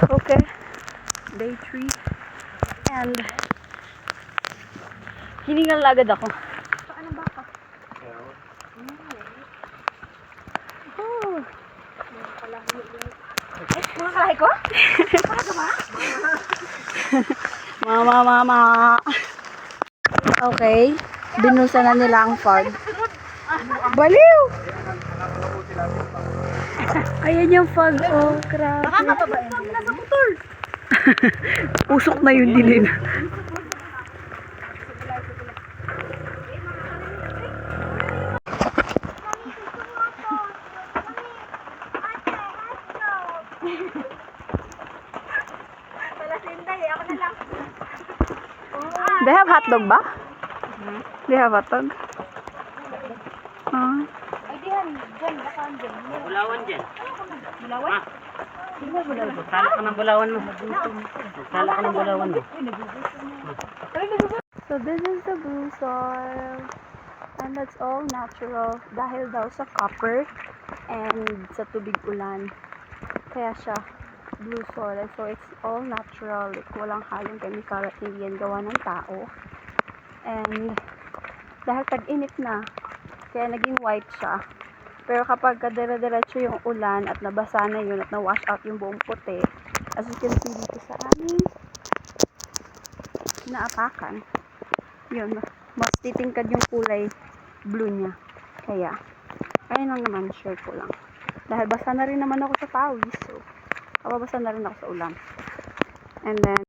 Okay, day 3 and hiningal na agad ako. Paano ba ka? Oh. Mga kalahi ko? Paano ba? Mama. Okay, binusa na nila ang fog. Baliw! Ayan yung fog. Oh, grabe. Nakakababa yun. Nasa motor. Usok na yun din. Ako na lang. They have hotdog ba? They have hotdog? Ah. Ay, diyan. Diyan. Bakaan diyan. Bulawan dyan. Bulawan? Sala ka ng bulawan mo. Sala ka ng bulawan mo. So this is the blue soil. And that's all natural. Dahil daw sa copper and sa tubig ulan. Kaya siya blue soil. So it's all natural. Like, walang halong chemical at hindi yan gawa ng tao. And dahil tag-init na, kaya naging white siya. Pero kapag kadira-diretso yung ulan at nabasa na yun at na-wash out yung buong puti, as you can see dito sa aming naapakan, yun, mas titingkad yung kulay blue niya. Kaya, ayun lang naman, share ko lang. Dahil basa na rin naman ako sa pawis, so, kababasa na rin ako sa ulan. And then,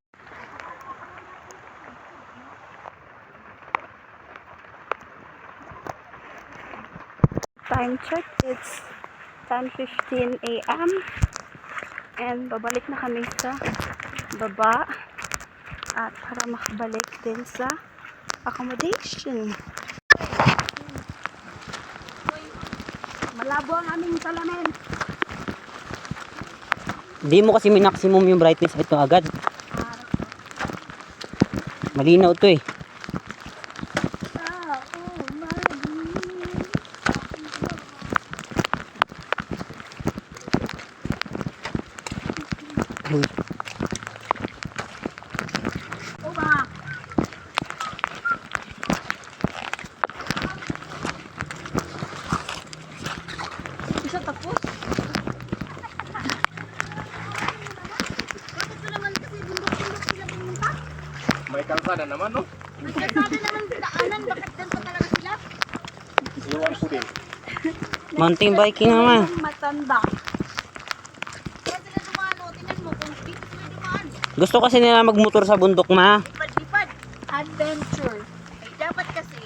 time check, it's 10:15 a.m. and babalik na kami sa baba at para makabalik din sa accommodation. Malabo ang aming salamin. Hindi mo kasi minaksimum yung brightness ito agad. Malinaw to eh. Isa tapos? May kalsada naman, no? May kalsada naman daanan. Bakit dyan pa talaga sila? Iwan ko din. Mountain biking naman. Matanda. Kaya sila dumano. Tingnan mo kung dito sila dumaan. Gusto kasi nila magmotor sa bundok, ma. Lipad-lipad. Adventure. Ay, dapat kasi.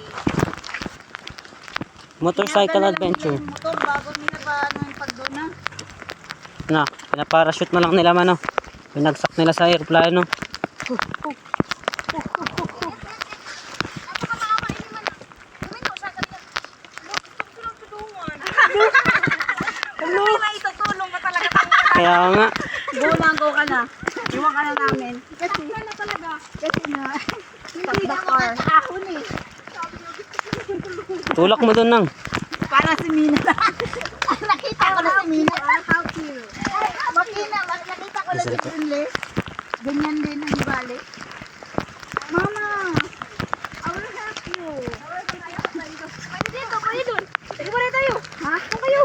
Motorcycle adventure. Yung motor bago nila ba ano yung pagdoon na. Na, pinaparachute na lang nila, mano. Pinagsak nila sa aeroplano. Itutulong ka talaga. Kaya nga, Go ka na. Iwan ka na namin. Kasi na talaga. Kasi na, Hindi na bakar. makakahon eh. tulak mo dun nang. Para si Mina. Nakita ko na si Mina. How cute. Nakita ko na si Greenless. Ganyan din ang balik. Mama, I will help you. Pwede dito, pwede dun. Dito pa rin tayo. Ha? Doon kayo.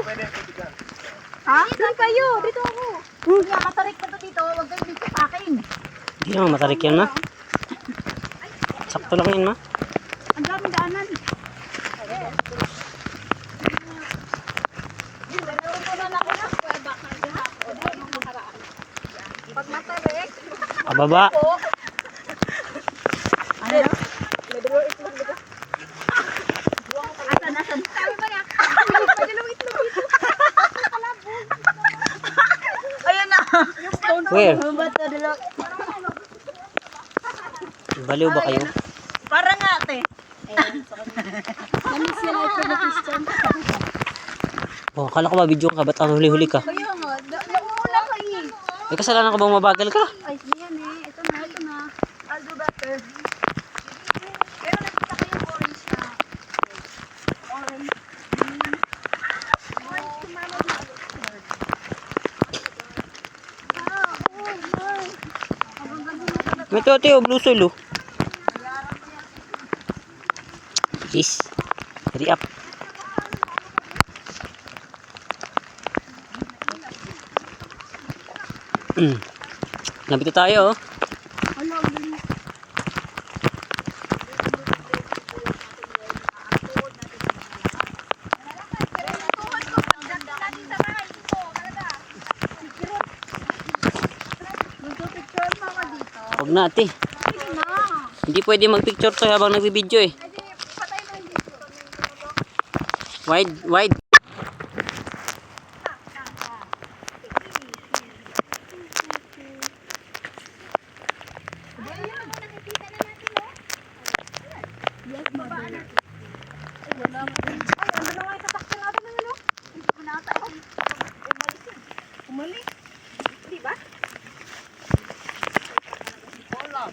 Ha? Doon kayo. Dito ako. Kaya matarik ka to dito. Huwag kayo dito sa akin. Hindi naman matarik yan, ma. Sakto lang yan, ma. Ang daming daanan. Pag matarik, Pababa. Ano? Asan? sabi ba niya? Padalawang itlog dito. Ayun na. Where? Ano ba ito? Baliw ba kayo? Parang nga, ate. Ano siya like for the Christian? Oh, akala ko ba video ka? Ba't ang huli-huli ka? Kaya nga, nauna kayo. May kasalanan ka bang mabagal ka? Ay, yan eh. Ito na. I'll do better. Pero nakita ko yung orange na. Orange. Orange, tumama na. May tote blue soil oh. Yes. Hurry up. Nabito tayo oh. Ano, bilis. Magpapicture mo ako dito. Huwag na ate. Sige na. Hindi pwede magpicture to habang nagbibideo eh. Ay, di, patay na yung dito. Wide, wide. Yes, babaan natin. Ay, wala mo. Ay, ano na nga yung sasakyan natin ng ano? Pinata ako. Umalis yun. Umalis? Di ba? Wala.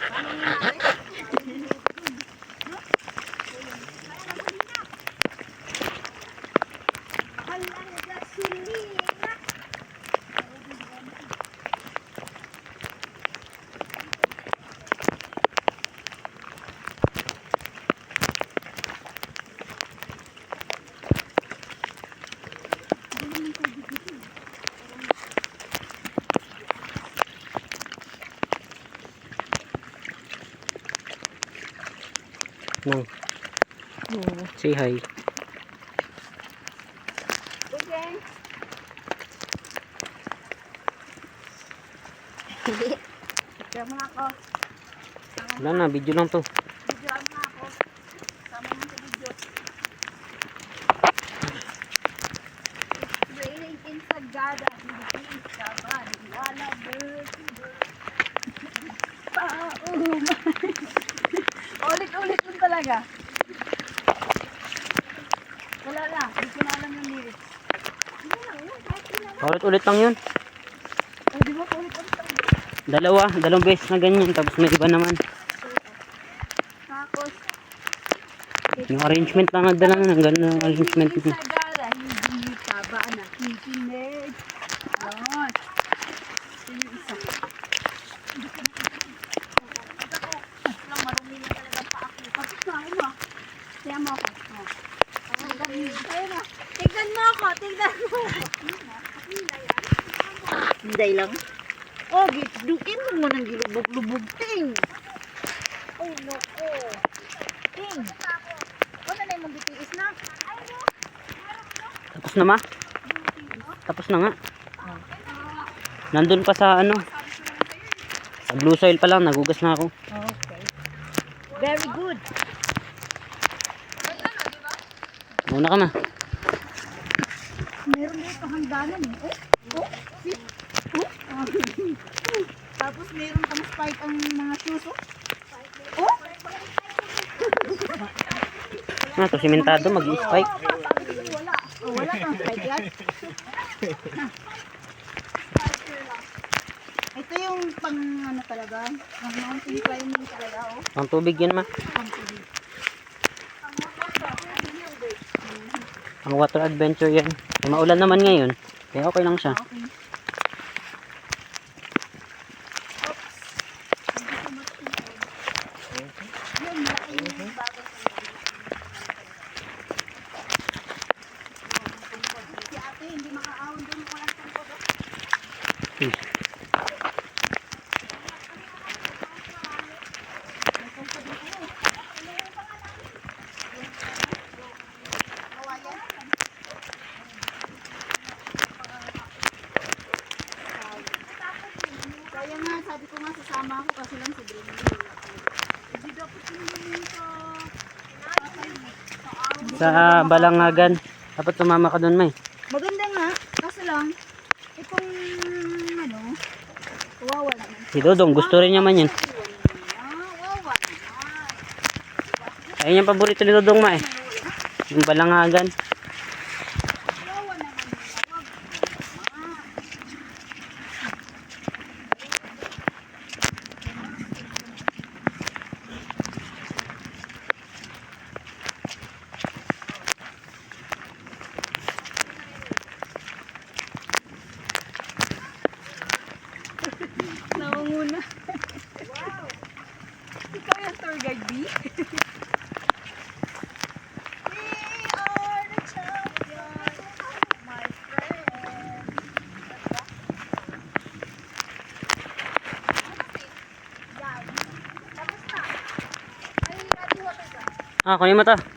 Paano nangyari? Halang gasolina. Nang. Say hi. Okay. Picture mo ako. Wala na, video lang to. Video mo ako. Sama mo sa video. Raining in Sagada. Hindi ka wala bird. Ulit-ulit mo talaga. Wala na. Hindi ko na alam yung lyrics. Ulit-ulit lang yun. Oh, di ba? Ulit-ulit lang. Dalawang beses na ganyan. Tapos may iba naman. Tapos, Yung arrangement lang nagdala na. Ng ganun ang arrangement. Raining in Sagada. Hindi ka ba nakikinig? Yun. Yun yung isa. Lang marumi na talaga pa ako. Tapos na ako ma. Kaya mo ako. Ayun na. Tignan mo ako. Tignan mo. Hinday lang. Oh, dukin mo ng gilubog-lubog. Ting! Oh, no. Oh. Ting! Ano na yung bitiis na? Tapos na ma? Tapos na nga. Nandun pa sa ano. Sa blue soil pa lang. Nagugas na ako. Okay. Very good. Muna ka na. Meron dito hangganan eh. Oh, see? Oh. Tapos meron pang spike ang mga shoes oh. Oh. To simentado. Mag-spike. Wala. Oh, wala kang spike yan. Ito yung pang ano talaga. Ang mountain climbing talaga oh. Ang tubig yan ma. Pang tubig. Ang water adventure yan. Maulan naman ngayon. Kaya okay lang siya. Okay. Yun, malaki yung bago sa si ate, hindi makaahon doon kung walang tungkod. Kaya nga, sabi ko nga sasama ako kasi lang si Brenda. Hindi dapat hindi sa Sa Balangagan. Dapat sumama ka doon may. maganda nga, kasi lang, itong ano, kawawa naman. Si Dodong. Gusto rin niya man yan. Kawawa naman. Ayun yung paborito ni Dodong ma eh. Yung Balangagan. Kawawa naman. Wag. muna. Ikaw yung tour guide, B? We are the champions, my friend. Ah, kunin mo to.